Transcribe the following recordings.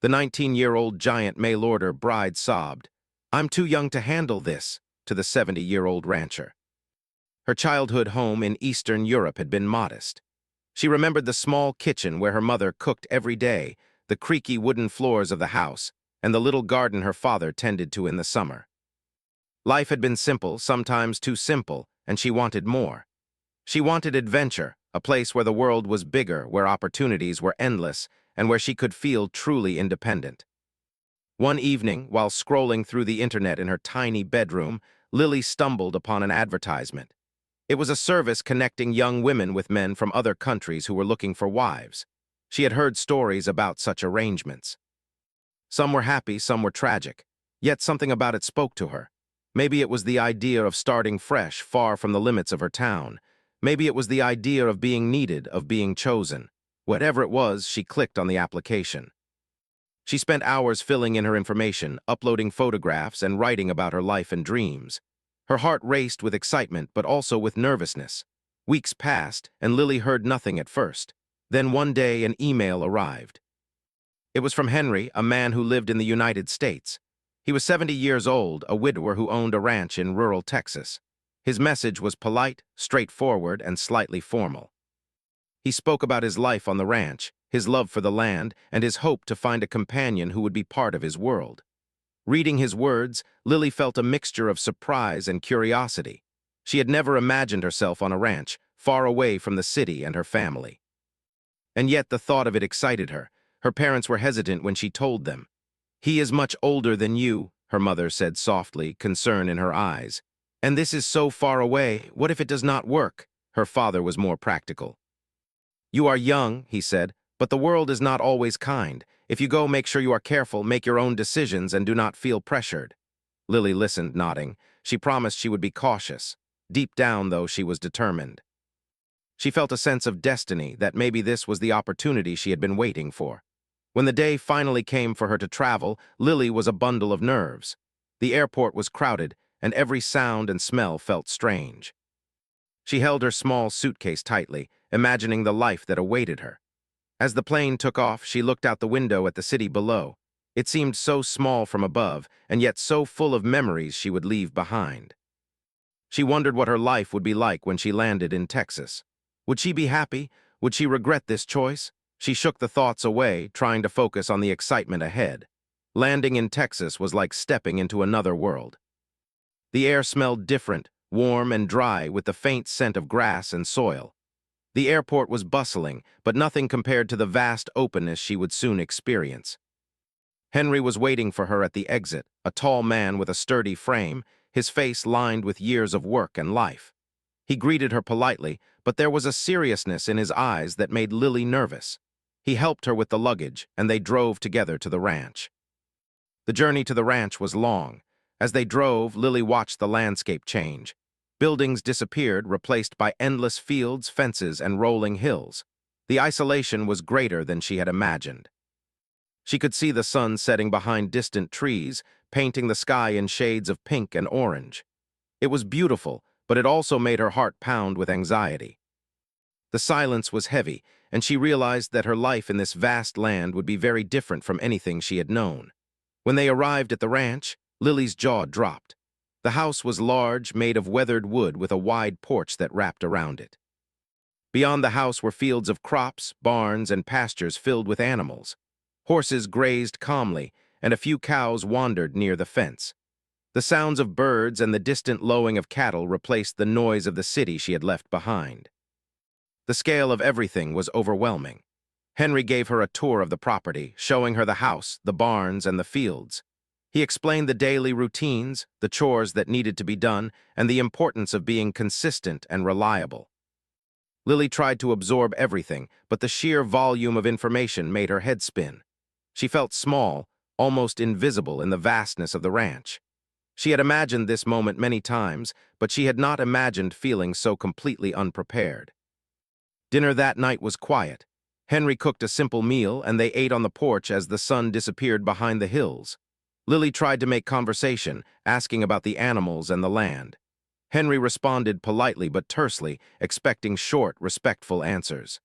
The 19-year-old giant mail-order bride sobbed, "I'm too young to handle this," to the 70-year-old rancher. Her childhood home in Eastern Europe had been modest. She remembered the small kitchen where her mother cooked every day, the creaky wooden floors of the house, and the little garden her father tended to in the summer. Life had been simple, sometimes too simple, and she wanted more. She wanted adventure, a place where the world was bigger, where opportunities were endless, and where she could feel truly independent. One evening, while scrolling through the internet in her tiny bedroom, Lily stumbled upon an advertisement. It was a service connecting young women with men from other countries who were looking for wives. She had heard stories about such arrangements. Some were happy, some were tragic, yet something about it spoke to her. Maybe it was the idea of starting fresh, far from the limits of her town. Maybe it was the idea of being needed, of being chosen. Whatever it was, she clicked on the application. She spent hours filling in her information, uploading photographs, and writing about her life and dreams. Her heart raced with excitement, but also with nervousness. Weeks passed, and Lily heard nothing at first. Then one day, an email arrived. It was from Henry, a man who lived in the United States. He was 70 years old, a widower who owned a ranch in rural Texas. His message was polite, straightforward, and slightly formal. He spoke about his life on the ranch, his love for the land, and his hope to find a companion who would be part of his world. Reading his words, Lily felt a mixture of surprise and curiosity. She had never imagined herself on a ranch, far away from the city and her family. And yet the thought of it excited her. Her parents were hesitant when she told them. "He is much older than you," her mother said softly, concern in her eyes. "And this is so far away. What if it does not work?" Her father was more practical. "You are young," he said, "but the world is not always kind. If you go, make sure you are careful, make your own decisions, and do not feel pressured." Lily listened, nodding. She promised she would be cautious. Deep down, though, she was determined. She felt a sense of destiny, that maybe this was the opportunity she had been waiting for. When the day finally came for her to travel, Lily was a bundle of nerves. The airport was crowded, and every sound and smell felt strange. She held her small suitcase tightly, imagining the life that awaited her. As the plane took off, she looked out the window at the city below. It seemed so small from above, and yet so full of memories she would leave behind. She wondered what her life would be like when she landed in Texas. Would she be happy? Would she regret this choice? She shook the thoughts away, trying to focus on the excitement ahead. Landing in Texas was like stepping into another world. The air smelled different, warm and dry, with the faint scent of grass and soil. The airport was bustling, but nothing compared to the vast openness she would soon experience. Henry was waiting for her at the exit, a tall man with a sturdy frame, his face lined with years of work and life. He greeted her politely, but there was a seriousness in his eyes that made Lily nervous. He helped her with the luggage, and they drove together to the ranch. The journey to the ranch was long. As they drove, Lily watched the landscape change. Buildings disappeared, replaced by endless fields, fences, and rolling hills. The isolation was greater than she had imagined. She could see the sun setting behind distant trees, painting the sky in shades of pink and orange. It was beautiful, but it also made her heart pound with anxiety. The silence was heavy, and she realized that her life in this vast land would be very different from anything she had known. When they arrived at the ranch, Lily's jaw dropped. The house was large, made of weathered wood with a wide porch that wrapped around it. Beyond the house were fields of crops, barns, and pastures filled with animals. Horses grazed calmly, and a few cows wandered near the fence. The sounds of birds and the distant lowing of cattle replaced the noise of the city she had left behind. The scale of everything was overwhelming. Henry gave her a tour of the property, showing her the house, the barns, and the fields. He explained the daily routines, the chores that needed to be done, and the importance of being consistent and reliable. Lily tried to absorb everything, but the sheer volume of information made her head spin. She felt small, almost invisible in the vastness of the ranch. She had imagined this moment many times, but she had not imagined feeling so completely unprepared. Dinner that night was quiet. Henry cooked a simple meal, and they ate on the porch as the sun disappeared behind the hills. Lily tried to make conversation, asking about the animals and the land. Henry responded politely but tersely, expecting short, respectful answers.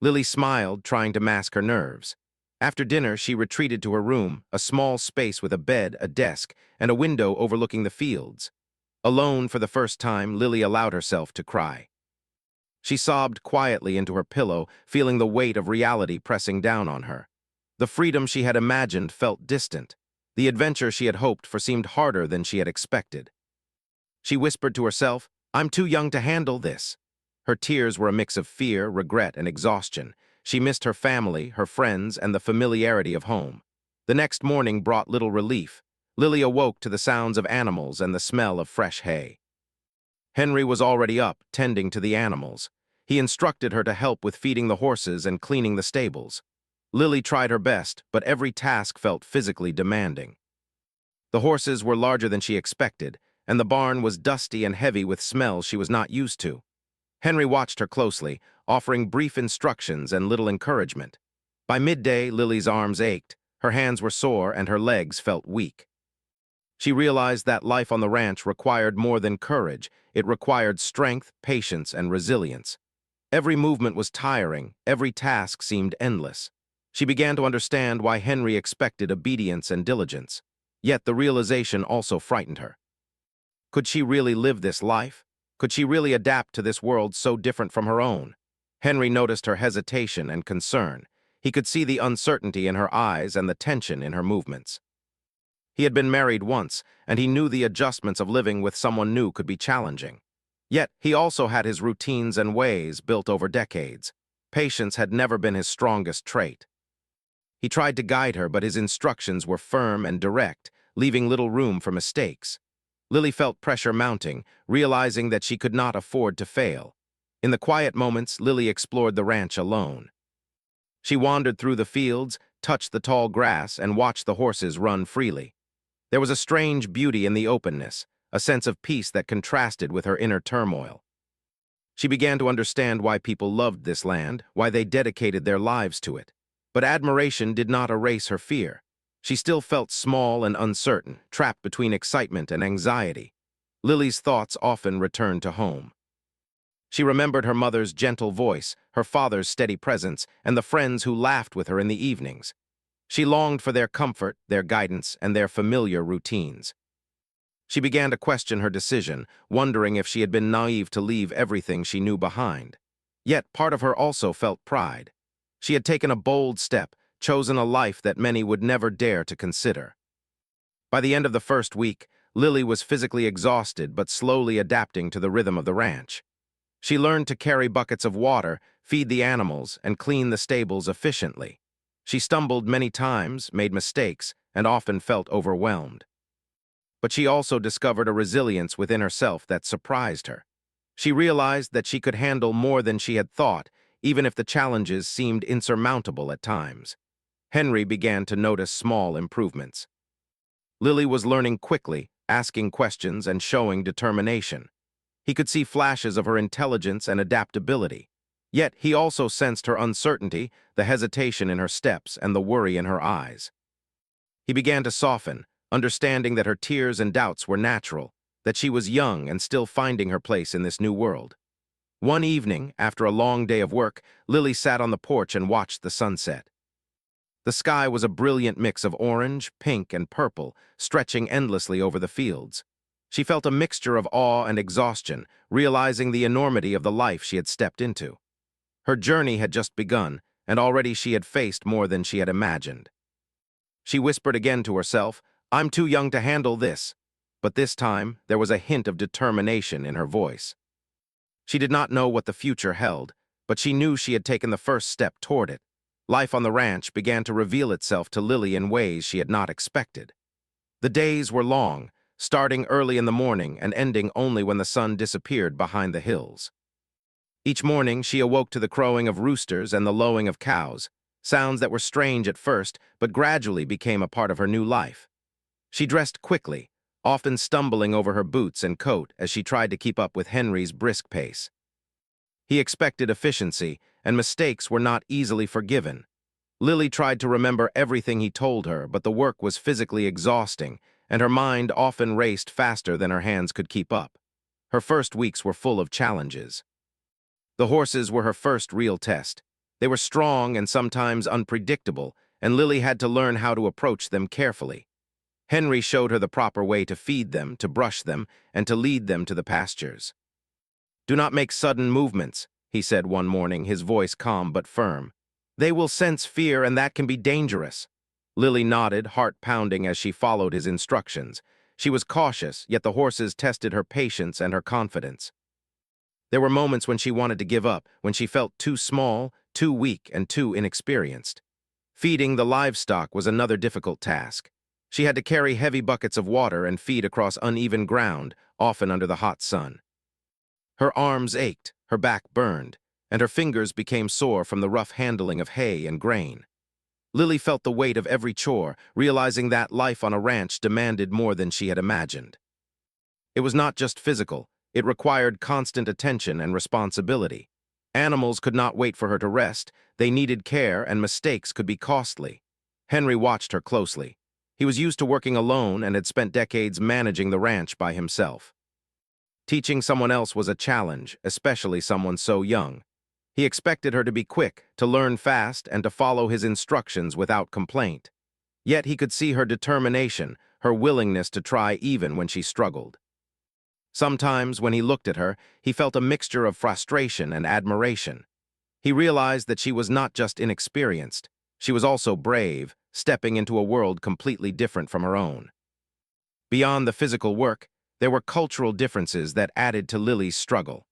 Lily smiled, trying to mask her nerves. After dinner, she retreated to her room, a small space with a bed, a desk, and a window overlooking the fields. Alone for the first time, Lily allowed herself to cry. She sobbed quietly into her pillow, feeling the weight of reality pressing down on her. The freedom she had imagined felt distant. The adventure she had hoped for seemed harder than she had expected. She whispered to herself, "I'm too young to handle this." Her tears were a mix of fear, regret, and exhaustion. She missed her family, her friends, and the familiarity of home. The next morning brought little relief. Lily awoke to the sounds of animals and the smell of fresh hay. Henry was already up, tending to the animals. He instructed her to help with feeding the horses and cleaning the stables. Lily tried her best, but every task felt physically demanding. The horses were larger than she expected, and the barn was dusty and heavy with smells she was not used to. Henry watched her closely, offering brief instructions and little encouragement. By midday, Lily's arms ached, her hands were sore, and her legs felt weak. She realized that life on the ranch required more than courage. It required strength, patience, and resilience. Every movement was tiring, every task seemed endless. She began to understand why Henry expected obedience and diligence. Yet the realization also frightened her. Could she really live this life? Could she really adapt to this world so different from her own? Henry noticed her hesitation and concern. He could see the uncertainty in her eyes and the tension in her movements. He had been married once, and he knew the adjustments of living with someone new could be challenging. Yet he also had his routines and ways built over decades. Patience had never been his strongest trait. He tried to guide her, but his instructions were firm and direct, leaving little room for mistakes. Lily felt pressure mounting, realizing that she could not afford to fail. In the quiet moments, Lily explored the ranch alone. She wandered through the fields, touched the tall grass, and watched the horses run freely. There was a strange beauty in the openness, a sense of peace that contrasted with her inner turmoil. She began to understand why people loved this land, why they dedicated their lives to it. But admiration did not erase her fear. She still felt small and uncertain, trapped between excitement and anxiety. Lily's thoughts often returned to home. She remembered her mother's gentle voice, her father's steady presence, and the friends who laughed with her in the evenings. She longed for their comfort, their guidance, and their familiar routines. She began to question her decision, wondering if she had been naive to leave everything she knew behind. Yet part of her also felt pride. She had taken a bold step, chosen a life that many would never dare to consider. By the end of the first week, Lily was physically exhausted but slowly adapting to the rhythm of the ranch. She learned to carry buckets of water, feed the animals, and clean the stables efficiently. She stumbled many times, made mistakes, and often felt overwhelmed. But she also discovered a resilience within herself that surprised her. She realized that she could handle more than she had thought, even if the challenges seemed insurmountable at times. Henry began to notice small improvements. Lily was learning quickly, asking questions and showing determination. He could see flashes of her intelligence and adaptability. Yet he also sensed her uncertainty, the hesitation in her steps, and the worry in her eyes. He began to soften, understanding that her tears and doubts were natural, that she was young and still finding her place in this new world. One evening, after a long day of work, Lily sat on the porch and watched the sunset. The sky was a brilliant mix of orange, pink, and purple, stretching endlessly over the fields. She felt a mixture of awe and exhaustion, realizing the enormity of the life she had stepped into. Her journey had just begun, and already she had faced more than she had imagined. She whispered again to herself, "I'm too young to handle this." But this time, there was a hint of determination in her voice. She did not know what the future held, but she knew she had taken the first step toward it. Life on the ranch began to reveal itself to Lily in ways she had not expected. The days were long, starting early in the morning and ending only when the sun disappeared behind the hills. Each morning, she awoke to the crowing of roosters and the lowing of cows, sounds that were strange at first, but gradually became a part of her new life. She dressed quickly, often stumbling over her boots and coat as she tried to keep up with Henry's brisk pace. He expected efficiency, and mistakes were not easily forgiven. Lily tried to remember everything he told her, but the work was physically exhausting, and her mind often raced faster than her hands could keep up. Her first weeks were full of challenges. The horses were her first real test. They were strong and sometimes unpredictable, and Lily had to learn how to approach them carefully. Henry showed her the proper way to feed them, to brush them, and to lead them to the pastures. "Do not make sudden movements," he said one morning, his voice calm but firm. "They will sense fear, and that can be dangerous." Lily nodded, heart pounding as she followed his instructions. She was cautious, yet the horses tested her patience and her confidence. There were moments when she wanted to give up, when she felt too small, too weak, and too inexperienced. Feeding the livestock was another difficult task. She had to carry heavy buckets of water and feed across uneven ground, often under the hot sun. Her arms ached, her back burned, and her fingers became sore from the rough handling of hay and grain. Lily felt the weight of every chore, realizing that life on a ranch demanded more than she had imagined. It was not just physical, it required constant attention and responsibility. Animals could not wait for her to rest, they needed care, and mistakes could be costly. Henry watched her closely. He was used to working alone and had spent decades managing the ranch by himself. Teaching someone else was a challenge, especially someone so young. He expected her to be quick, to learn fast, and to follow his instructions without complaint. Yet he could see her determination, her willingness to try even when she struggled. Sometimes, when he looked at her, he felt a mixture of frustration and admiration. He realized that she was not just inexperienced, she was also brave, stepping into a world completely different from her own. Beyond the physical work, there were cultural differences that added to Lily's struggle.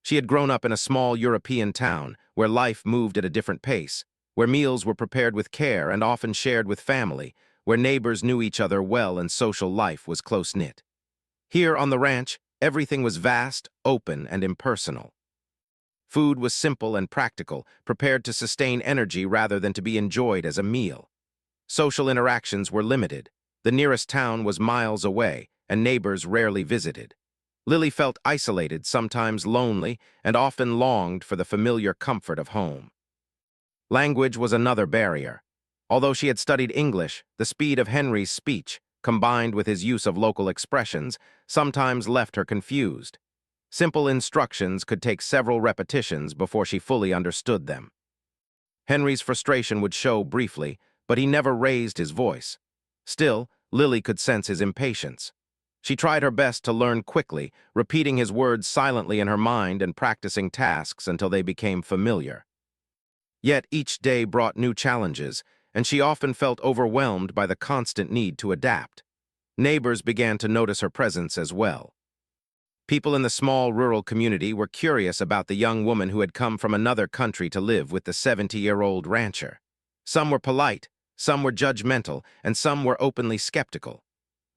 She had grown up in a small European town where life moved at a different pace, where meals were prepared with care and often shared with family, where neighbors knew each other well and social life was close-knit. Here on the ranch, everything was vast, open, and impersonal. Food was simple and practical, prepared to sustain energy rather than to be enjoyed as a meal. Social interactions were limited. The nearest town was miles away, and neighbors rarely visited. Lily felt isolated, sometimes lonely, and often longed for the familiar comfort of home. Language was another barrier. Although she had studied English, the speed of Henry's speech, combined with his use of local expressions, sometimes left her confused. Simple instructions could take several repetitions before she fully understood them. Henry's frustration would show briefly, but he never raised his voice. Still, Lily could sense his impatience. She tried her best to learn quickly, repeating his words silently in her mind and practicing tasks until they became familiar. Yet each day brought new challenges, and she often felt overwhelmed by the constant need to adapt. Neighbors began to notice her presence as well. People in the small rural community were curious about the young woman who had come from another country to live with the 70-year-old rancher. Some were polite, some were judgmental, and some were openly skeptical.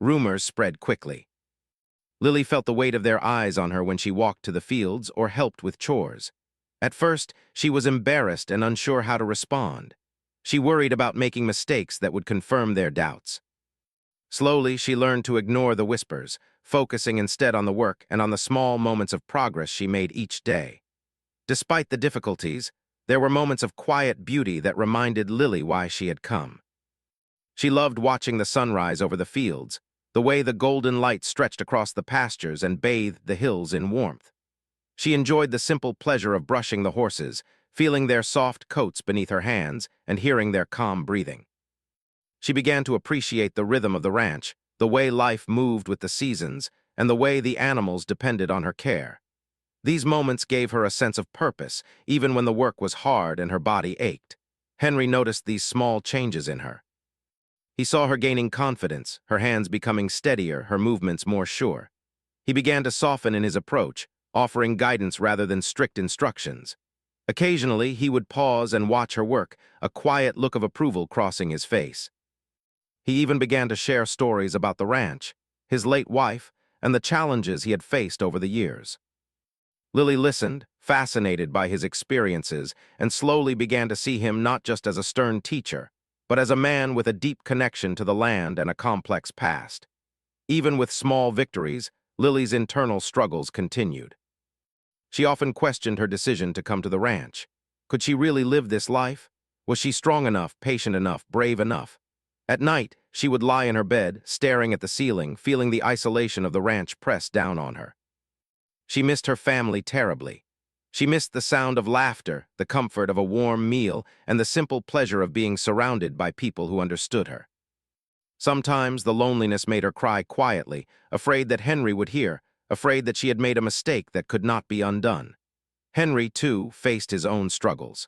Rumors spread quickly. Lily felt the weight of their eyes on her when she walked to the fields or helped with chores. At first, she was embarrassed and unsure how to respond. She worried about making mistakes that would confirm their doubts. Slowly, she learned to ignore the whispers, focusing instead on the work and on the small moments of progress she made each day. Despite the difficulties, there were moments of quiet beauty that reminded Lily why she had come. She loved watching the sunrise over the fields, the way the golden light stretched across the pastures and bathed the hills in warmth. She enjoyed the simple pleasure of brushing the horses, feeling their soft coats beneath her hands and hearing their calm breathing. She began to appreciate the rhythm of the ranch, the way life moved with the seasons, and the way the animals depended on her care. These moments gave her a sense of purpose, even when the work was hard and her body ached. Henry noticed these small changes in her. He saw her gaining confidence, her hands becoming steadier, her movements more sure. He began to soften in his approach, offering guidance rather than strict instructions. Occasionally, he would pause and watch her work, a quiet look of approval crossing his face. He even began to share stories about the ranch, his late wife, and the challenges he had faced over the years. Lily listened, fascinated by his experiences, and slowly began to see him not just as a stern teacher, but as a man with a deep connection to the land and a complex past. Even with small victories, Lily's internal struggles continued. She often questioned her decision to come to the ranch. Could she really live this life? Was she strong enough, patient enough, brave enough? At night, she would lie in her bed, staring at the ceiling, feeling the isolation of the ranch press down on her. She missed her family terribly. She missed the sound of laughter, the comfort of a warm meal, and the simple pleasure of being surrounded by people who understood her. Sometimes the loneliness made her cry quietly, afraid that Henry would hear, afraid that she had made a mistake that could not be undone. Henry, too, faced his own struggles.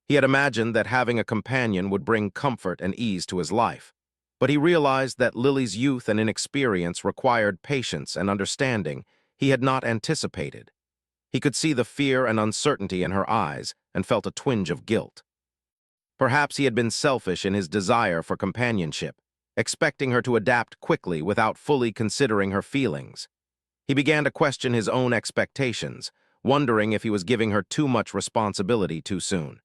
He had imagined that having a companion would bring comfort and ease to his life, but he realized that Lily's youth and inexperience required patience and understanding he had not anticipated. He could see the fear and uncertainty in her eyes and felt a twinge of guilt. Perhaps he had been selfish in his desire for companionship, expecting her to adapt quickly without fully considering her feelings. He began to question his own expectations, wondering if he was giving her too much responsibility too soon.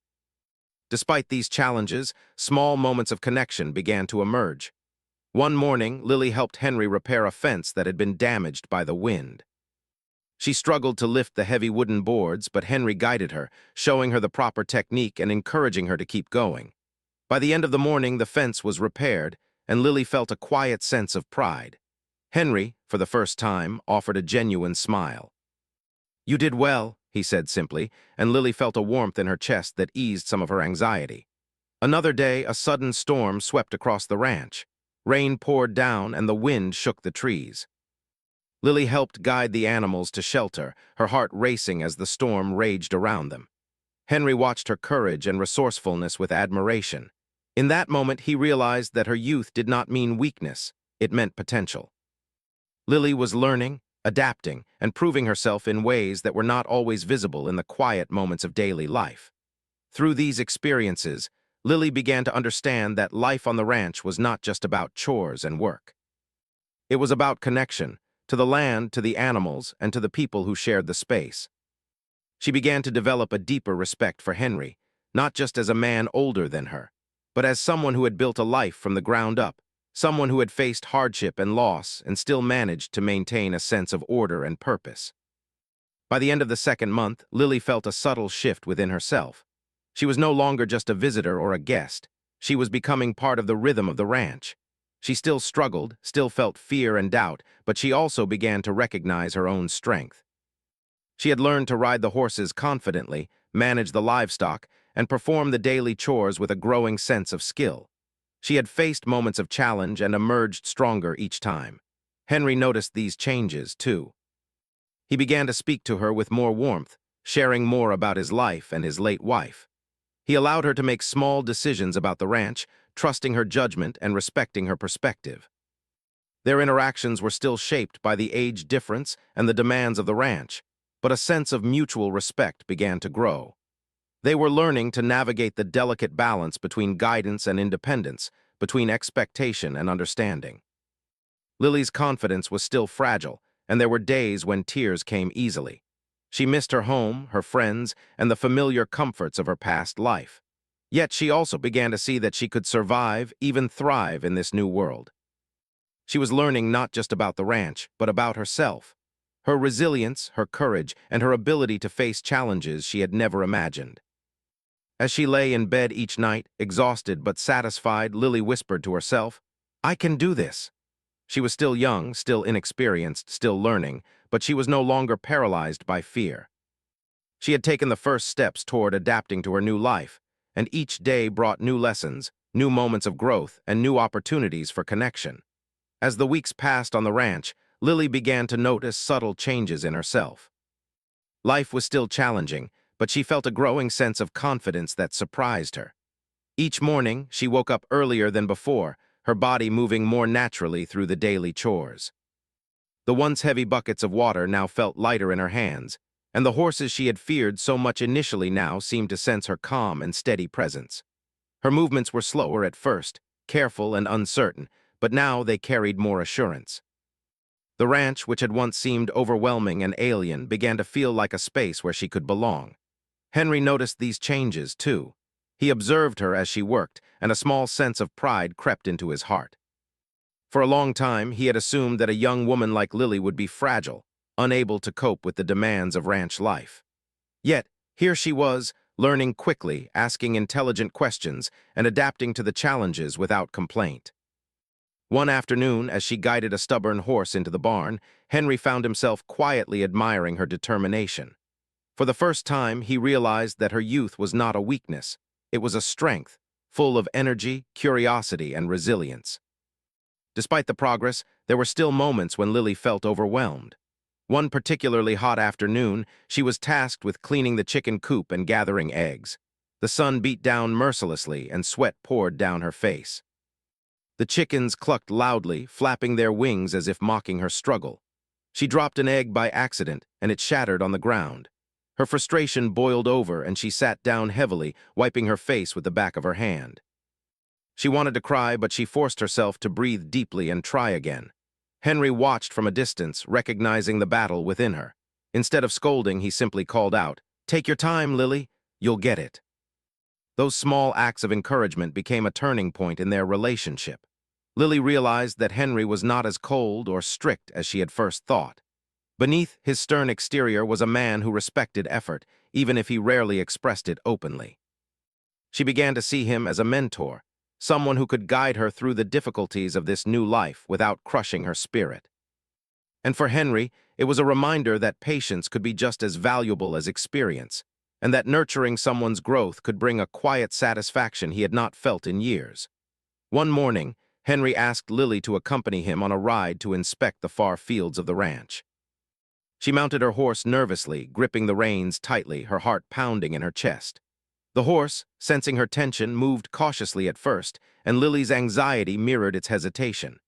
Despite these challenges, small moments of connection began to emerge. One morning, Lily helped Henry repair a fence that had been damaged by the wind. She struggled to lift the heavy wooden boards, but Henry guided her, showing her the proper technique and encouraging her to keep going. By the end of the morning, the fence was repaired, and Lily felt a quiet sense of pride. Henry, for the first time, offered a genuine smile. "You did well," he said simply, and Lily felt a warmth in her chest that eased some of her anxiety. Another day, a sudden storm swept across the ranch. Rain poured down, and the wind shook the trees. Lily helped guide the animals to shelter, her heart racing as the storm raged around them. Henry watched her courage and resourcefulness with admiration. In that moment, he realized that her youth did not mean weakness, it meant potential. Lily was learning, adapting, and proving herself in ways that were not always visible in the quiet moments of daily life. Through these experiences, Lily began to understand that life on the ranch was not just about chores and work. It was about connection, to the land, to the animals, and to the people who shared the space. She began to develop a deeper respect for Henry, not just as a man older than her, but as someone who had built a life from the ground up, someone who had faced hardship and loss and still managed to maintain a sense of order and purpose. By the end of the second month, Lily felt a subtle shift within herself. She was no longer just a visitor or a guest. She was becoming part of the rhythm of the ranch. She still struggled, still felt fear and doubt, but she also began to recognize her own strength. She had learned to ride the horses confidently, manage the livestock, and perform the daily chores with a growing sense of skill. She had faced moments of challenge and emerged stronger each time. Henry noticed these changes, too. He began to speak to her with more warmth, sharing more about his life and his late wife. He allowed her to make small decisions about the ranch, trusting her judgment and respecting her perspective. Their interactions were still shaped by the age difference and the demands of the ranch, but a sense of mutual respect began to grow. They were learning to navigate the delicate balance between guidance and independence, between expectation and understanding. Lily's confidence was still fragile, and there were days when tears came easily. She missed her home, her friends, and the familiar comforts of her past life. Yet she also began to see that she could survive, even thrive in this new world. She was learning not just about the ranch, but about herself. Her resilience, her courage, and her ability to face challenges she had never imagined. As she lay in bed each night, exhausted but satisfied, Lily whispered to herself, "I can do this." She was still young, still inexperienced, still learning, but she was no longer paralyzed by fear. She had taken the first steps toward adapting to her new life, and each day brought new lessons, new moments of growth, and new opportunities for connection. As the weeks passed on the ranch, Lily began to notice subtle changes in herself. Life was still challenging, but she felt a growing sense of confidence that surprised her. Each morning, she woke up earlier than before, her body moving more naturally through the daily chores. The once heavy buckets of water now felt lighter in her hands, and the horses she had feared so much initially now seemed to sense her calm and steady presence. Her movements were slower at first, careful and uncertain, but now they carried more assurance. The ranch, which had once seemed overwhelming and alien, began to feel like a space where she could belong. Henry noticed these changes, too. He observed her as she worked, and a small sense of pride crept into his heart. For a long time, he had assumed that a young woman like Lily would be fragile, unable to cope with the demands of ranch life. Yet, here she was, learning quickly, asking intelligent questions, and adapting to the challenges without complaint. One afternoon, as she guided a stubborn horse into the barn, Henry found himself quietly admiring her determination. For the first time, he realized that her youth was not a weakness. It was a strength, full of energy, curiosity, and resilience. Despite the progress, there were still moments when Lily felt overwhelmed. One particularly hot afternoon, she was tasked with cleaning the chicken coop and gathering eggs. The sun beat down mercilessly and sweat poured down her face. The chickens clucked loudly, flapping their wings as if mocking her struggle. She dropped an egg by accident, and it shattered on the ground. Her frustration boiled over, and she sat down heavily, wiping her face with the back of her hand. She wanted to cry, but she forced herself to breathe deeply and try again. Henry watched from a distance, recognizing the battle within her. Instead of scolding, he simply called out, "Take your time, Lily. You'll get it." Those small acts of encouragement became a turning point in their relationship. Lily realized that Henry was not as cold or strict as she had first thought. Beneath his stern exterior was a man who respected effort, even if he rarely expressed it openly. She began to see him as a mentor, someone who could guide her through the difficulties of this new life without crushing her spirit. And for Henry, it was a reminder that patience could be just as valuable as experience, and that nurturing someone's growth could bring a quiet satisfaction he had not felt in years. One morning, Henry asked Lily to accompany him on a ride to inspect the far fields of the ranch. She mounted her horse nervously, gripping the reins tightly, her heart pounding in her chest. The horse, sensing her tension, moved cautiously at first, and Lily's anxiety mirrored its hesitation.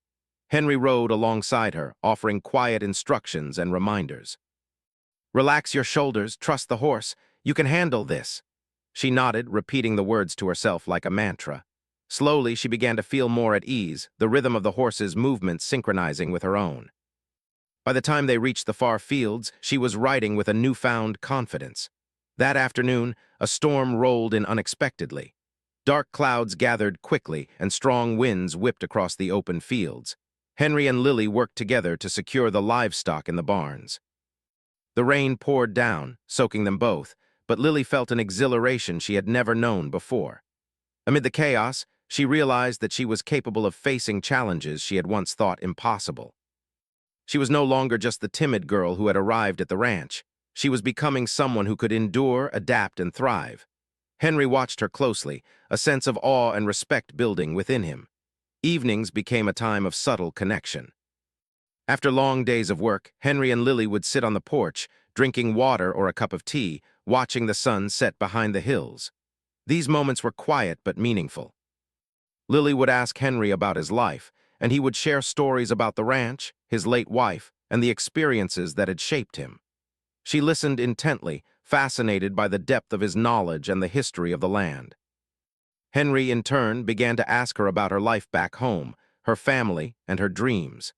Henry rode alongside her, offering quiet instructions and reminders. "Relax your shoulders, trust the horse. You can handle this." She nodded, repeating the words to herself like a mantra. Slowly, she began to feel more at ease, the rhythm of the horse's movements synchronizing with her own. By the time they reached the far fields, she was riding with a newfound confidence. That afternoon, a storm rolled in unexpectedly. Dark clouds gathered quickly, and strong winds whipped across the open fields. Henry and Lily worked together to secure the livestock in the barns. The rain poured down, soaking them both, but Lily felt an exhilaration she had never known before. Amid the chaos, she realized that she was capable of facing challenges she had once thought impossible. She was no longer just the timid girl who had arrived at the ranch. She was becoming someone who could endure, adapt, and thrive. Henry watched her closely, a sense of awe and respect building within him. Evenings became a time of subtle connection. After long days of work, Henry and Lily would sit on the porch, drinking water or a cup of tea, watching the sun set behind the hills. These moments were quiet but meaningful. Lily would ask Henry about his life, and he would share stories about the ranch, his late wife, and the experiences that had shaped him. She listened intently, fascinated by the depth of his knowledge and the history of the land. Henry, in turn, began to ask her about her life back home, her family, and her dreams.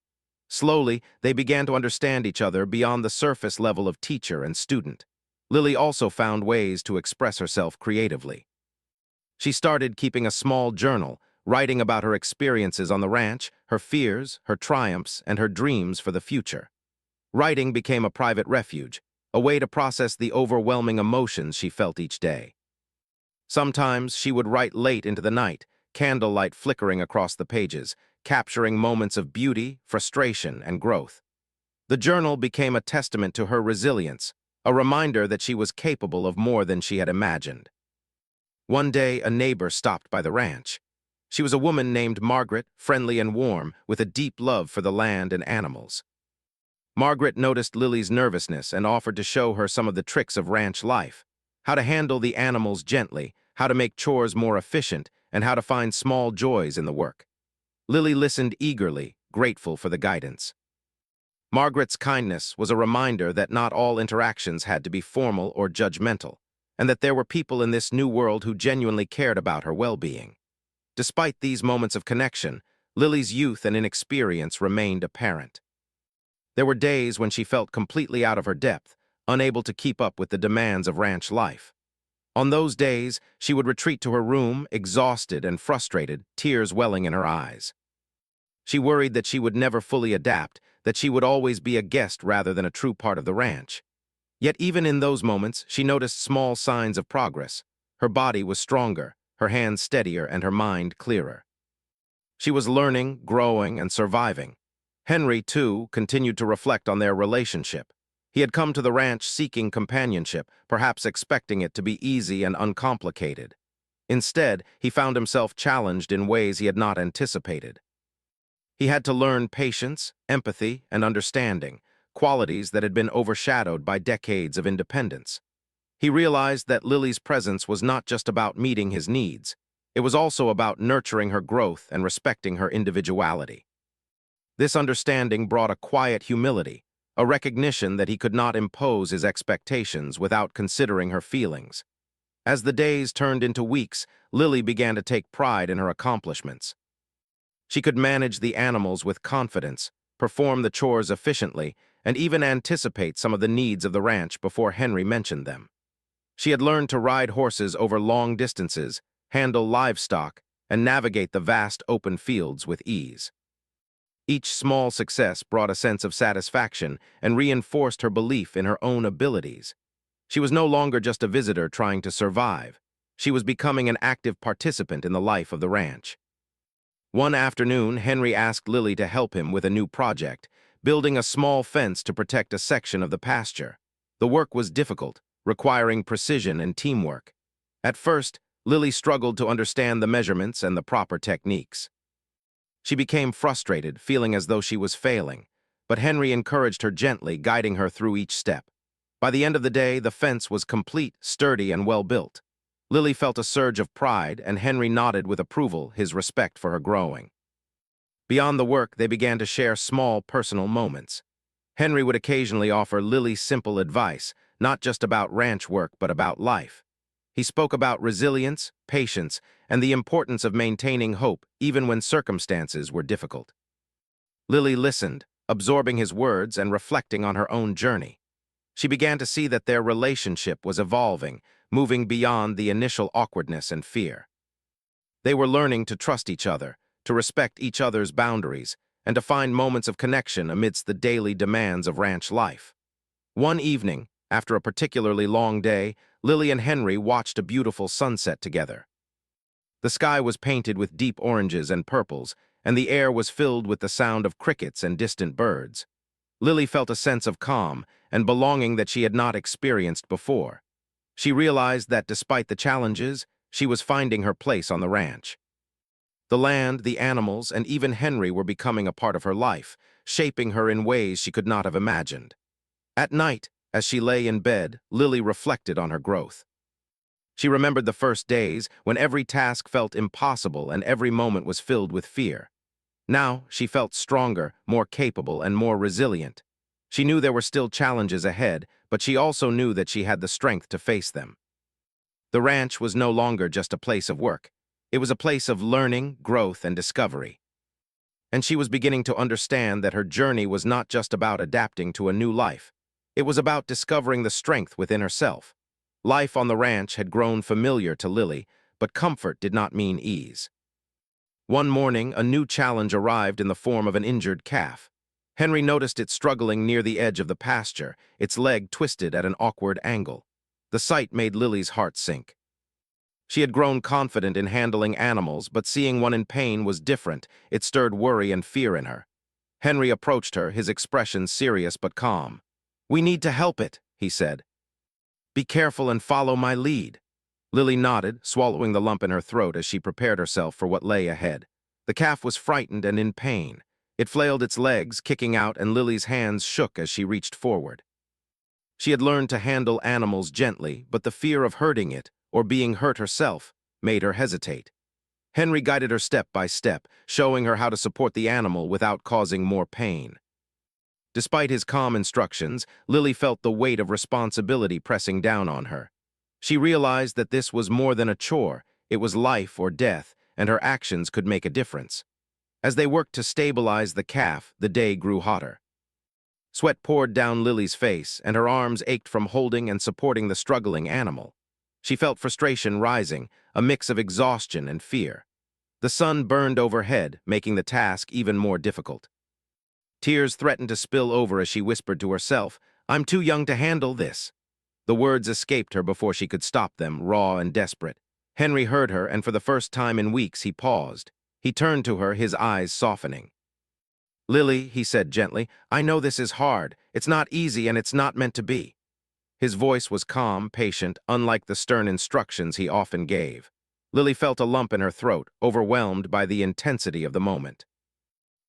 Slowly, they began to understand each other beyond the surface level of teacher and student. Lily also found ways to express herself creatively. She started keeping a small journal, writing about her experiences on the ranch, her fears, her triumphs, and her dreams for the future. Writing became a private refuge, a way to process the overwhelming emotions she felt each day. Sometimes she would write late into the night, candlelight flickering across the pages, capturing moments of beauty, frustration, and growth. The journal became a testament to her resilience, a reminder that she was capable of more than she had imagined. One day, a neighbor stopped by the ranch. She was a woman named Margaret, friendly and warm, with a deep love for the land and animals. Margaret noticed Lily's nervousness and offered to show her some of the tricks of ranch life: how to handle the animals gently, how to make chores more efficient, and how to find small joys in the work. Lily listened eagerly, grateful for the guidance. Margaret's kindness was a reminder that not all interactions had to be formal or judgmental, and that there were people in this new world who genuinely cared about her well-being. Despite these moments of connection, Lily's youth and inexperience remained apparent. There were days when she felt completely out of her depth, unable to keep up with the demands of ranch life. On those days, she would retreat to her room, exhausted and frustrated, tears welling in her eyes. She worried that she would never fully adapt, that she would always be a guest rather than a true part of the ranch. Yet even in those moments, she noticed small signs of progress. Her body was stronger, her hands steadier, and her mind clearer. She was learning, growing, and surviving. Henry, too, continued to reflect on their relationship. He had come to the ranch seeking companionship, perhaps expecting it to be easy and uncomplicated. Instead, he found himself challenged in ways he had not anticipated. He had to learn patience, empathy, and understanding, qualities that had been overshadowed by decades of independence. He realized that Lily's presence was not just about meeting his needs. It was also about nurturing her growth and respecting her individuality. This understanding brought a quiet humility, a recognition that he could not impose his expectations without considering her feelings. As the days turned into weeks, Lily began to take pride in her accomplishments. She could manage the animals with confidence, perform the chores efficiently, and even anticipate some of the needs of the ranch before Henry mentioned them. She had learned to ride horses over long distances, handle livestock, and navigate the vast open fields with ease. Each small success brought a sense of satisfaction and reinforced her belief in her own abilities. She was no longer just a visitor trying to survive. She was becoming an active participant in the life of the ranch. One afternoon, Henry asked Lily to help him with a new project, building a small fence to protect a section of the pasture. The work was difficult, requiring precision and teamwork. At first, Lily struggled to understand the measurements and the proper techniques. She became frustrated, feeling as though she was failing, but Henry encouraged her gently, guiding her through each step. By the end of the day, the fence was complete, sturdy, and well-built. Lily felt a surge of pride, and Henry nodded with approval, his respect for her growing. Beyond the work, they began to share small, personal moments. Henry would occasionally offer Lily simple advice, not just about ranch work, but about life. He spoke about resilience, patience, and the importance of maintaining hope even when circumstances were difficult. Lily listened, absorbing his words and reflecting on her own journey. She began to see that their relationship was evolving, moving beyond the initial awkwardness and fear. They were learning to trust each other, to respect each other's boundaries, and to find moments of connection amidst the daily demands of ranch life. One evening, after a particularly long day, Lily and Henry watched a beautiful sunset together. The sky was painted with deep oranges and purples, and the air was filled with the sound of crickets and distant birds. Lily felt a sense of calm and belonging that she had not experienced before. She realized that despite the challenges, she was finding her place on the ranch. The land, the animals, and even Henry were becoming a part of her life, shaping her in ways she could not have imagined. At night, as she lay in bed, Lily reflected on her growth. She remembered the first days when every task felt impossible and every moment was filled with fear. Now, she felt stronger, more capable, and more resilient. She knew there were still challenges ahead, but she also knew that she had the strength to face them. The ranch was no longer just a place of work. It was a place of learning, growth, and discovery. And she was beginning to understand that her journey was not just about adapting to a new life. It was about discovering the strength within herself. Life on the ranch had grown familiar to Lily, but comfort did not mean ease. One morning, a new challenge arrived in the form of an injured calf. Henry noticed it struggling near the edge of the pasture, its leg twisted at an awkward angle. The sight made Lily's heart sink. She had grown confident in handling animals, but seeing one in pain was different. It stirred worry and fear in her. Henry approached her, his expression serious but calm. "We need to help it," he said. "Be careful and follow my lead." Lily nodded, swallowing the lump in her throat as she prepared herself for what lay ahead. The calf was frightened and in pain. It flailed its legs, kicking out, and Lily's hands shook as she reached forward. She had learned to handle animals gently, but the fear of hurting it, or being hurt herself, made her hesitate. Henry guided her step by step, showing her how to support the animal without causing more pain. Despite his calm instructions, Lily felt the weight of responsibility pressing down on her. She realized that this was more than a chore, it was life or death, and her actions could make a difference. As they worked to stabilize the calf, the day grew hotter. Sweat poured down Lily's face, and her arms ached from holding and supporting the struggling animal. She felt frustration rising, a mix of exhaustion and fear. The sun burned overhead, making the task even more difficult. Tears threatened to spill over as she whispered to herself, "I'm too young to handle this." The words escaped her before she could stop them, raw and desperate. Henry heard her, and for the first time in weeks he paused. He turned to her, his eyes softening. "Lily," he said gently, "I know this is hard. It's not easy and it's not meant to be." His voice was calm, patient, unlike the stern instructions he often gave. Lily felt a lump in her throat, overwhelmed by the intensity of the moment.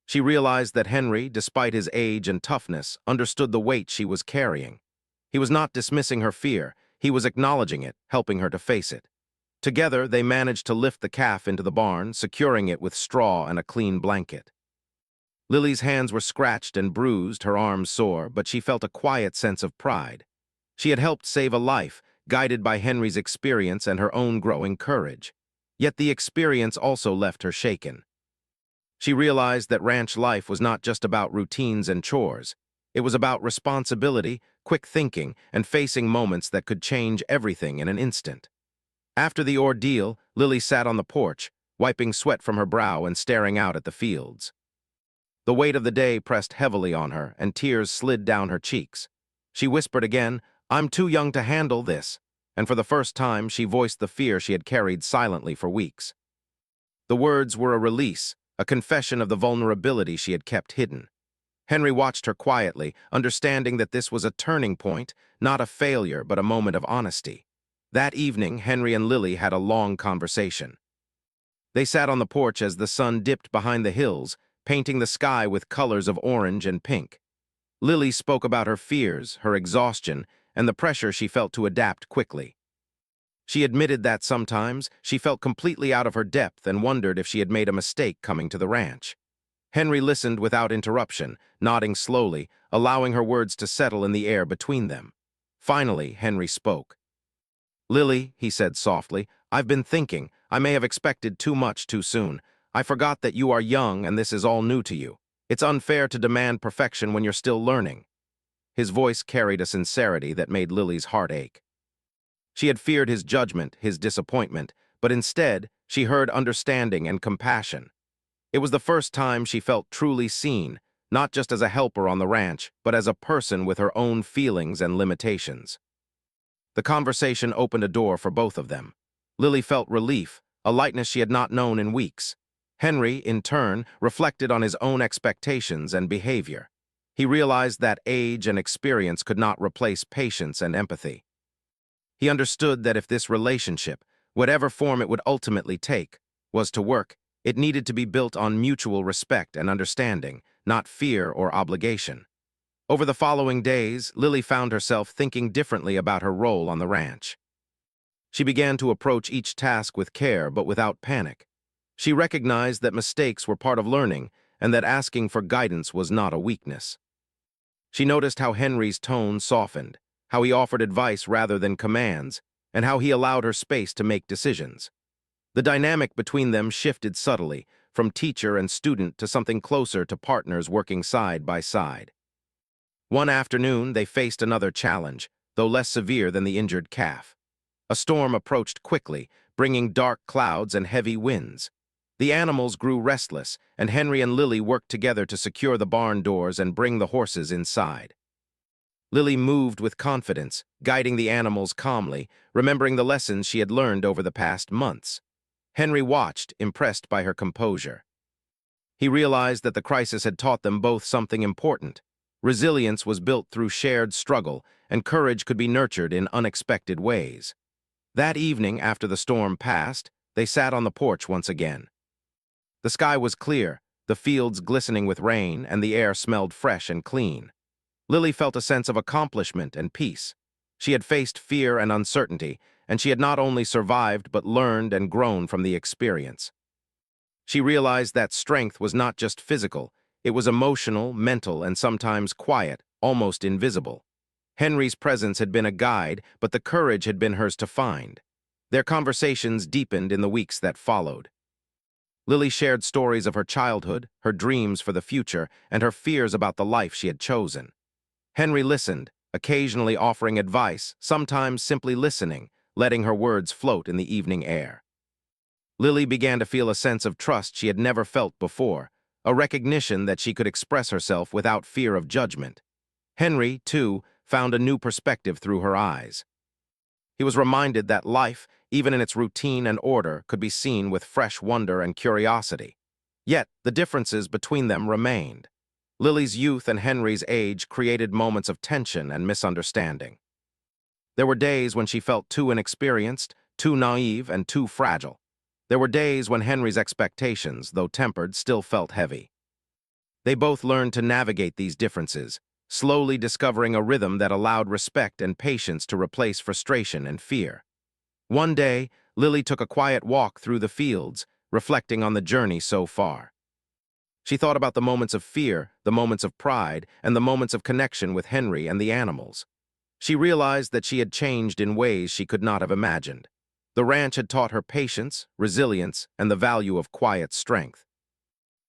She realized that Henry, despite his age and toughness, understood the weight she was carrying. He was not dismissing her fear, he was acknowledging it, helping her to face it. Together, they managed to lift the calf into the barn, securing it with straw and a clean blanket. Lily's hands were scratched and bruised, her arms sore, but she felt a quiet sense of pride. She had helped save a life, guided by Henry's experience and her own growing courage. Yet the experience also left her shaken. She realized that ranch life was not just about routines and chores. It was about responsibility, quick thinking, and facing moments that could change everything in an instant. After the ordeal, Lily sat on the porch, wiping sweat from her brow and staring out at the fields. The weight of the day pressed heavily on her, and tears slid down her cheeks. She whispered again, "I'm too young to handle this," and for the first time she voiced the fear she had carried silently for weeks. The words were a release, a confession of the vulnerability she had kept hidden. Henry watched her quietly, understanding that this was a turning point, not a failure but a moment of honesty. That evening, Henry and Lily had a long conversation. They sat on the porch as the sun dipped behind the hills, painting the sky with colors of orange and pink. Lily spoke about her fears, her exhaustion, and the pressure she felt to adapt quickly. She admitted that sometimes she felt completely out of her depth and wondered if she had made a mistake coming to the ranch. Henry listened without interruption, nodding slowly, allowing her words to settle in the air between them. Finally, Henry spoke. "Lily," he said softly, "I've been thinking. I may have expected too much too soon. I forgot that you are young and this is all new to you. It's unfair to demand perfection when you're still learning." His voice carried a sincerity that made Lily's heart ache. She had feared his judgment, his disappointment, but instead, she heard understanding and compassion. It was the first time she felt truly seen, not just as a helper on the ranch, but as a person with her own feelings and limitations. The conversation opened a door for both of them. Lily felt relief, a lightness she had not known in weeks. Henry, in turn, reflected on his own expectations and behavior. He realized that age and experience could not replace patience and empathy. He understood that if this relationship, whatever form it would ultimately take, was to work, it needed to be built on mutual respect and understanding, not fear or obligation. Over the following days, Lily found herself thinking differently about her role on the ranch. She began to approach each task with care but without panic. She recognized that mistakes were part of learning and that asking for guidance was not a weakness. She noticed how Henry's tone softened, how he offered advice rather than commands, and how he allowed her space to make decisions. The dynamic between them shifted subtly, from teacher and student to something closer to partners working side by side. One afternoon, they faced another challenge, though less severe than the injured calf. A storm approached quickly, bringing dark clouds and heavy winds. The animals grew restless, and Henry and Lily worked together to secure the barn doors and bring the horses inside. Lily moved with confidence, guiding the animals calmly, remembering the lessons she had learned over the past months. Henry watched, impressed by her composure. He realized that the crisis had taught them both something important. Resilience was built through shared struggle, and courage could be nurtured in unexpected ways. That evening, after the storm passed, they sat on the porch once again. The sky was clear, the fields glistening with rain, and the air smelled fresh and clean. Lily felt a sense of accomplishment and peace. She had faced fear and uncertainty, and she had not only survived but learned and grown from the experience. She realized that strength was not just physical, it was emotional, mental, and sometimes quiet, almost invisible. Henry's presence had been a guide, but the courage had been hers to find. Their conversations deepened in the weeks that followed. Lily shared stories of her childhood, her dreams for the future, and her fears about the life she had chosen. Henry listened, occasionally offering advice, sometimes simply listening, letting her words float in the evening air. Lily began to feel a sense of trust she had never felt before, a recognition that she could express herself without fear of judgment. Henry, too, found a new perspective through her eyes. He was reminded that life, even in its routine and order, could be seen with fresh wonder and curiosity. Yet, the differences between them remained. Lily's youth and Henry's age created moments of tension and misunderstanding. There were days when she felt too inexperienced, too naive, and too fragile. There were days when Henry's expectations, though tempered, still felt heavy. They both learned to navigate these differences, slowly discovering a rhythm that allowed respect and patience to replace frustration and fear. One day, Lily took a quiet walk through the fields, reflecting on the journey so far. She thought about the moments of fear, the moments of pride, and the moments of connection with Henry and the animals. She realized that she had changed in ways she could not have imagined. The ranch had taught her patience, resilience, and the value of quiet strength.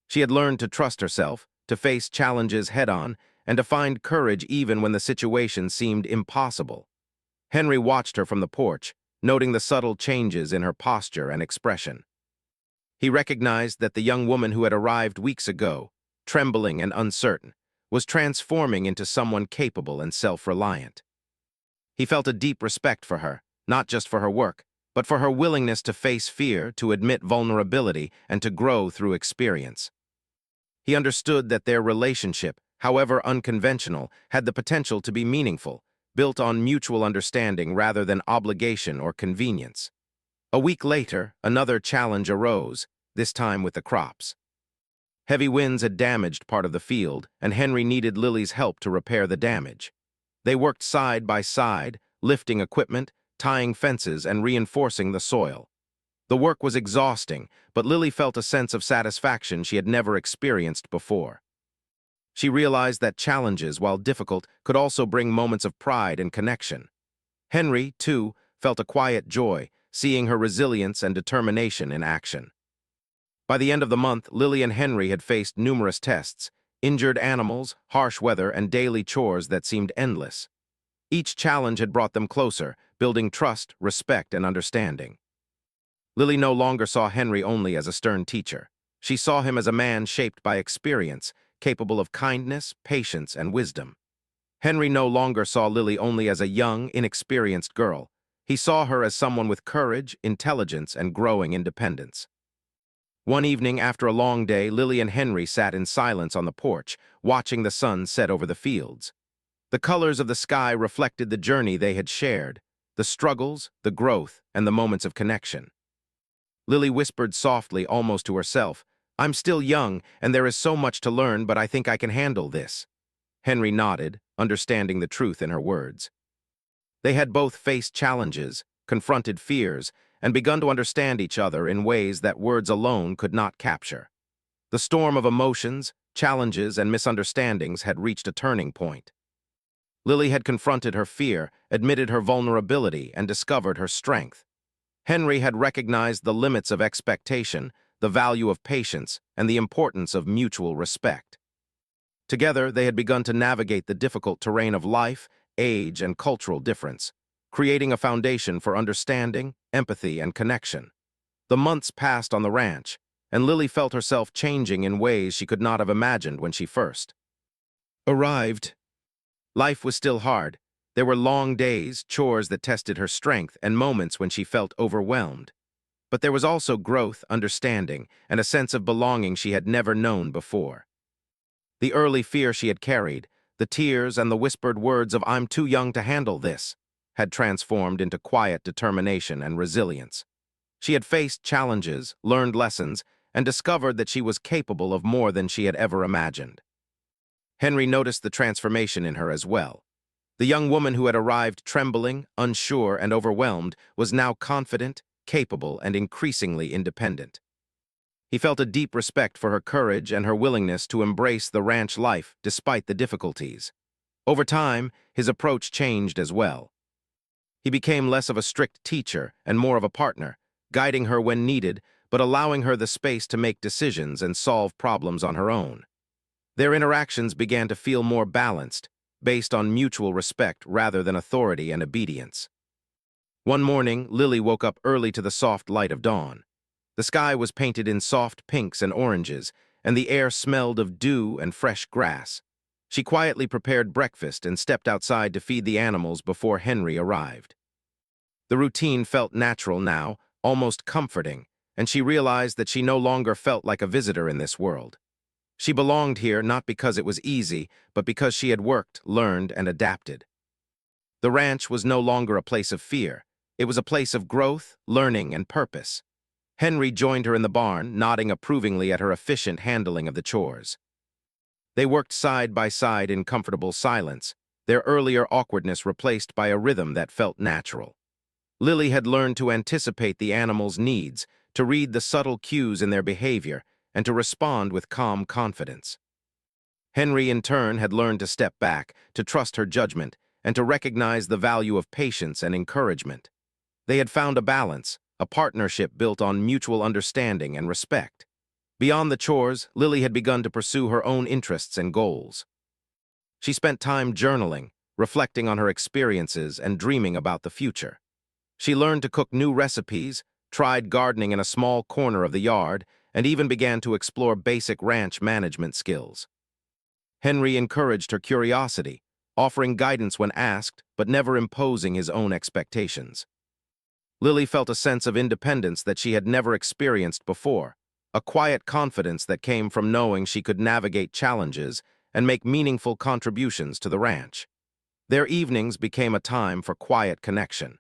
She had learned to trust herself, to face challenges head-on, and to find courage even when the situation seemed impossible. Henry watched her from the porch, noting the subtle changes in her posture and expression. He recognized that the young woman who had arrived weeks ago, trembling and uncertain, was transforming into someone capable and self-reliant. He felt a deep respect for her, not just for her work, but for her willingness to face fear, to admit vulnerability, and to grow through experience. He understood that their relationship, however unconventional, had the potential to be meaningful, built on mutual understanding rather than obligation or convenience. A week later, another challenge arose, this time with the crops. Heavy winds had damaged part of the field, and Henry needed Lily's help to repair the damage. They worked side by side, lifting equipment, tying fences, and reinforcing the soil. The work was exhausting, but Lily felt a sense of satisfaction she had never experienced before. She realized that challenges, while difficult, could also bring moments of pride and connection. Henry, too, felt a quiet joy, seeing her resilience and determination in action. By the end of the month, Lily and Henry had faced numerous tests, injured animals, harsh weather, and daily chores that seemed endless. Each challenge had brought them closer, building trust, respect, and understanding. Lily no longer saw Henry only as a stern teacher. She saw him as a man shaped by experience, capable of kindness, patience, and wisdom. Henry no longer saw Lily only as a young, inexperienced girl. He saw her as someone with courage, intelligence, and growing independence. One evening, after a long day, Lily and Henry sat in silence on the porch, watching the sun set over the fields. The colors of the sky reflected the journey they had shared, the struggles, the growth, and the moments of connection. Lily whispered softly, almost to herself, "I'm still young, and there is so much to learn, but I think I can handle this." Henry nodded, understanding the truth in her words. They had both faced challenges, confronted fears, and begun to understand each other in ways that words alone could not capture. The storm of emotions, challenges, and misunderstandings had reached a turning point. Lily had confronted her fear, admitted her vulnerability, and discovered her strength. Henry had recognized the limits of expectation, the value of patience, and the importance of mutual respect. Together, they had begun to navigate the difficult terrain of life, age, and cultural difference, creating a foundation for understanding, empathy, and connection. The months passed on the ranch, and Lily felt herself changing in ways she could not have imagined when she first arrived. Life was still hard. There were long days, chores that tested her strength, and moments when she felt overwhelmed. But there was also growth, understanding, and a sense of belonging she had never known before. The early fear she had carried, the tears and the whispered words of "I'm too young to handle this," had transformed into quiet determination and resilience. She had faced challenges, learned lessons, and discovered that she was capable of more than she had ever imagined. Henry noticed the transformation in her as well. The young woman who had arrived trembling, unsure, and overwhelmed was now confident, capable, and increasingly independent. He felt a deep respect for her courage and her willingness to embrace the ranch life despite the difficulties. Over time, his approach changed as well. He became less of a strict teacher and more of a partner, guiding her when needed, but allowing her the space to make decisions and solve problems on her own. Their interactions began to feel more balanced, based on mutual respect rather than authority and obedience. One morning, Lily woke up early to the soft light of dawn. The sky was painted in soft pinks and oranges, and the air smelled of dew and fresh grass. She quietly prepared breakfast and stepped outside to feed the animals before Henry arrived. The routine felt natural now, almost comforting, and she realized that she no longer felt like a visitor in this world. She belonged here not because it was easy, but because she had worked, learned, and adapted. The ranch was no longer a place of fear. It was a place of growth, learning, and purpose. Henry joined her in the barn, nodding approvingly at her efficient handling of the chores. They worked side by side in comfortable silence, their earlier awkwardness replaced by a rhythm that felt natural. Lily had learned to anticipate the animals' needs, to read the subtle cues in their behavior, and to respond with calm confidence. Henry, in turn, had learned to step back, to trust her judgment, and to recognize the value of patience and encouragement. They had found a balance, a partnership built on mutual understanding and respect. Beyond the chores, Lily had begun to pursue her own interests and goals. She spent time journaling, reflecting on her experiences and dreaming about the future. She learned to cook new recipes, tried gardening in a small corner of the yard, and even began to explore basic ranch management skills. Henry encouraged her curiosity, offering guidance when asked, but never imposing his own expectations. Lily felt a sense of independence that she had never experienced before, a quiet confidence that came from knowing she could navigate challenges and make meaningful contributions to the ranch. Their evenings became a time for quiet connection.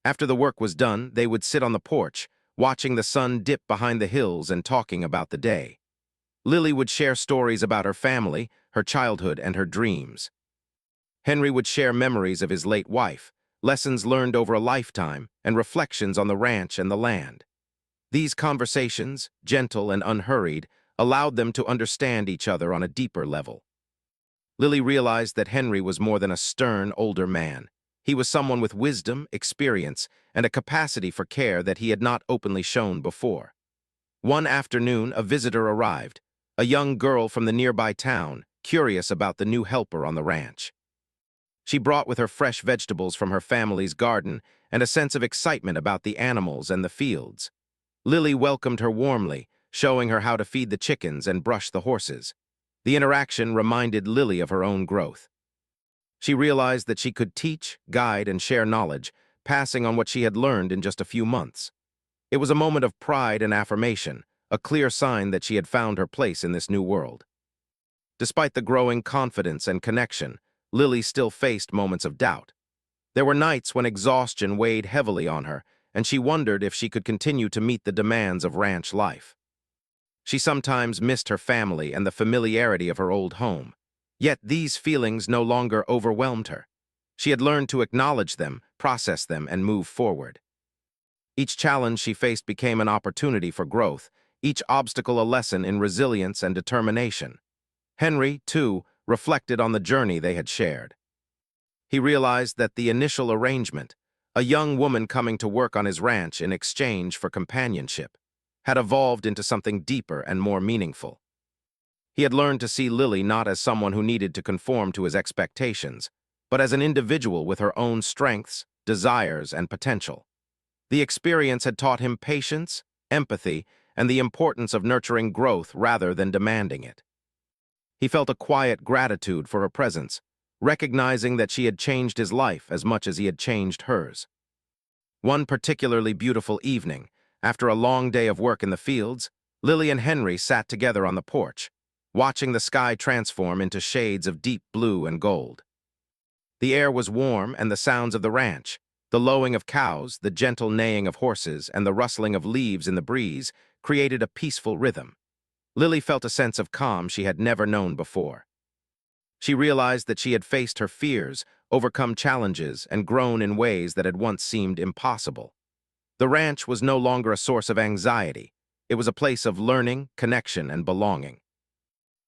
After the work was done, they would sit on the porch, watching the sun dip behind the hills and talking about the day. Lily would share stories about her family, her childhood, and her dreams. Henry would share memories of his late wife, lessons learned over a lifetime, and reflections on the ranch and the land. These conversations, gentle and unhurried, allowed them to understand each other on a deeper level. Lily realized that Henry was more than a stern, older man. He was someone with wisdom, experience, and a capacity for care that he had not openly shown before. One afternoon, a visitor arrived, a young girl from the nearby town, curious about the new helper on the ranch. She brought with her fresh vegetables from her family's garden and a sense of excitement about the animals and the fields. Lily welcomed her warmly, showing her how to feed the chickens and brush the horses. The interaction reminded Lily of her own growth. She realized that she could teach, guide, and share knowledge, passing on what she had learned in just a few months. It was a moment of pride and affirmation, a clear sign that she had found her place in this new world. Despite the growing confidence and connection, Lily still faced moments of doubt. There were nights when exhaustion weighed heavily on her, and she wondered if she could continue to meet the demands of ranch life. She sometimes missed her family and the familiarity of her old home. Yet these feelings no longer overwhelmed her. She had learned to acknowledge them, process them, and move forward. Each challenge she faced became an opportunity for growth, each obstacle a lesson in resilience and determination. Henry, too, reflected on the journey they had shared. He realized that the initial arrangement, a young woman coming to work on his ranch in exchange for companionship, had evolved into something deeper and more meaningful. He had learned to see Lily not as someone who needed to conform to his expectations, but as an individual with her own strengths, desires, and potential. The experience had taught him patience, empathy, and the importance of nurturing growth rather than demanding it. He felt a quiet gratitude for her presence, recognizing that she had changed his life as much as he had changed hers. One particularly beautiful evening, after a long day of work in the fields, Lily and Henry sat together on the porch, watching the sky transform into shades of deep blue and gold. The air was warm, and the sounds of the ranch, the lowing of cows, the gentle neighing of horses, and the rustling of leaves in the breeze, created a peaceful rhythm. Lily felt a sense of calm she had never known before. She realized that she had faced her fears, overcome challenges, and grown in ways that had once seemed impossible. The ranch was no longer a source of anxiety. It was a place of learning, connection, and belonging.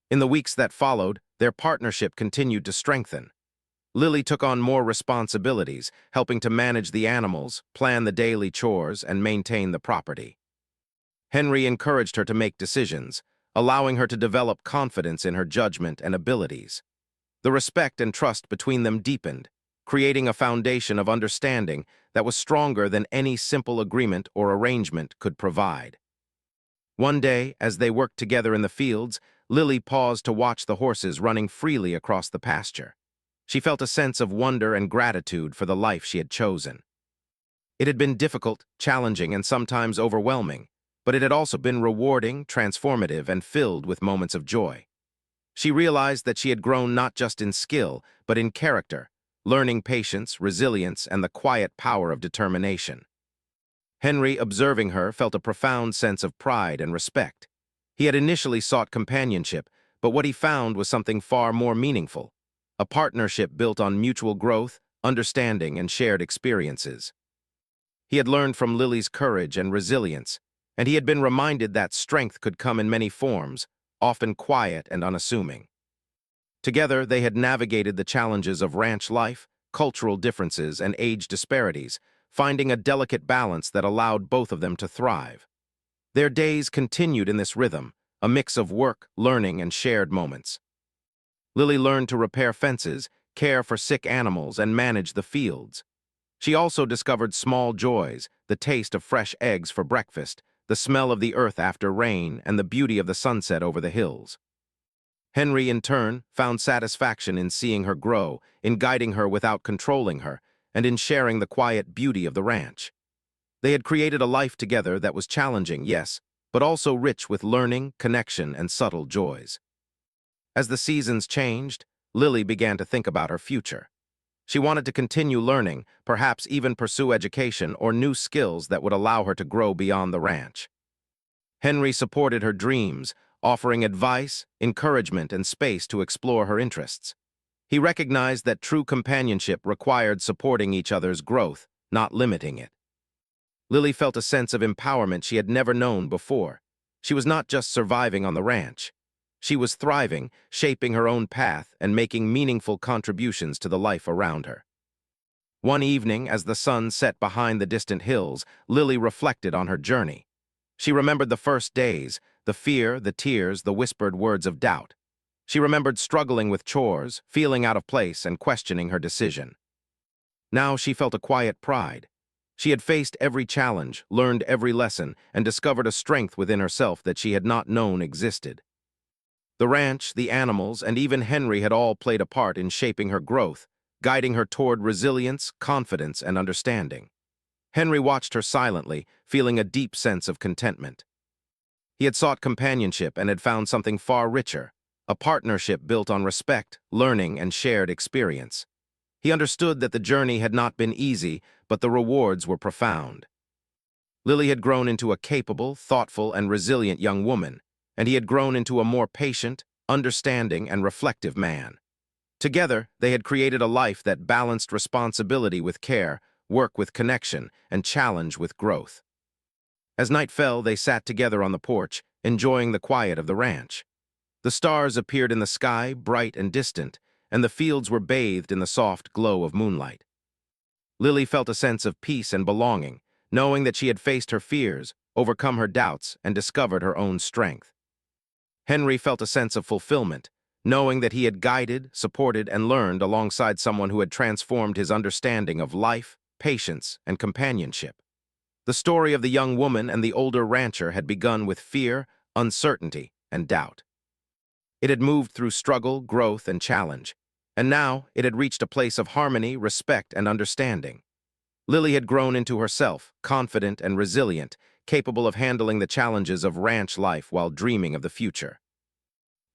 In the weeks that followed, their partnership continued to strengthen. Lily took on more responsibilities, helping to manage the animals, plan the daily chores, and maintain the property. Henry encouraged her to make decisions, allowing her to develop confidence in her judgment and abilities. The respect and trust between them deepened, creating a foundation of understanding that was stronger than any simple agreement or arrangement could provide. One day, as they worked together in the fields, Lily paused to watch the horses running freely across the pasture. She felt a sense of wonder and gratitude for the life she had chosen. It had been difficult, challenging, and sometimes overwhelming, but it had also been rewarding, transformative, and filled with moments of joy. She realized that she had grown not just in skill, but in character, learning patience, resilience, and the quiet power of determination. Henry, observing her, felt a profound sense of pride and respect. He had initially sought companionship, but what he found was something far more meaningful, a partnership built on mutual growth, understanding, and shared experiences. He had learned from Lily's courage and resilience, and he had been reminded that strength could come in many forms, often quiet and unassuming. Together, they had navigated the challenges of ranch life, cultural differences, and age disparities, finding a delicate balance that allowed both of them to thrive. Their days continued in this rhythm, a mix of work, learning, and shared moments. Lily learned to repair fences, care for sick animals, and manage the fields. She also discovered small joys, the taste of fresh eggs for breakfast, the smell of the earth after rain, and the beauty of the sunset over the hills. Henry, in turn, found satisfaction in seeing her grow, in guiding her without controlling her, and in sharing the quiet beauty of the ranch. They had created a life together that was challenging, yes, but also rich with learning, connection, and subtle joys. As the seasons changed, Lily began to think about her future. She wanted to continue learning, perhaps even pursue education or new skills that would allow her to grow beyond the ranch. Henry supported her dreams, offering advice, encouragement, and space to explore her interests. He recognized that true companionship required supporting each other's growth, not limiting it. Lily felt a sense of empowerment she had never known before. She was not just surviving on the ranch. She was thriving, shaping her own path, and making meaningful contributions to the life around her. One evening, as the sun set behind the distant hills, Lily reflected on her journey. She remembered the first days, the fear, the tears, the whispered words of doubt. She remembered struggling with chores, feeling out of place, and questioning her decision. Now she felt a quiet pride. She had faced every challenge, learned every lesson, and discovered a strength within herself that she had not known existed. The ranch, the animals, and even Henry had all played a part in shaping her growth, guiding her toward resilience, confidence, and understanding. Henry watched her silently, feeling a deep sense of contentment. He had sought companionship and had found something far richer, a partnership built on respect, learning, and shared experience. He understood that the journey had not been easy, but the rewards were profound. Lily had grown into a capable, thoughtful, and resilient young woman, and he had grown into a more patient, understanding, and reflective man. Together, they had created a life that balanced responsibility with care, work with connection, and challenge with growth. As night fell, they sat together on the porch, enjoying the quiet of the ranch. The stars appeared in the sky, bright and distant, and the fields were bathed in the soft glow of moonlight. Lily felt a sense of peace and belonging, knowing that she had faced her fears, overcome her doubts, and discovered her own strength. Henry felt a sense of fulfillment, knowing that he had guided, supported, and learned alongside someone who had transformed his understanding of life, patience, and companionship. The story of the young woman and the older rancher had begun with fear, uncertainty, and doubt. It had moved through struggle, growth, and challenge, and now it had reached a place of harmony, respect, and understanding. Lily had grown into herself, confident and resilient, capable of handling the challenges of ranch life while dreaming of the future.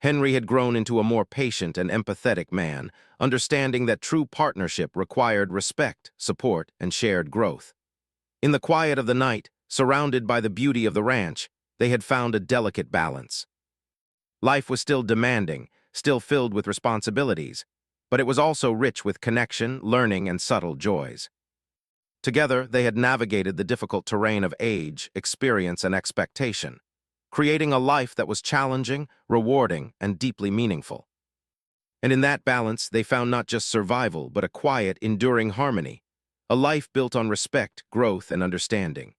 Henry had grown into a more patient and empathetic man, understanding that true partnership required respect, support, and shared growth. In the quiet of the night, surrounded by the beauty of the ranch, they had found a delicate balance. Life was still demanding, still filled with responsibilities, but it was also rich with connection, learning, and subtle joys. Together, they had navigated the difficult terrain of age, experience, and expectation, creating a life that was challenging, rewarding, and deeply meaningful. And in that balance, they found not just survival, but a quiet, enduring harmony, a life built on respect, growth, and understanding.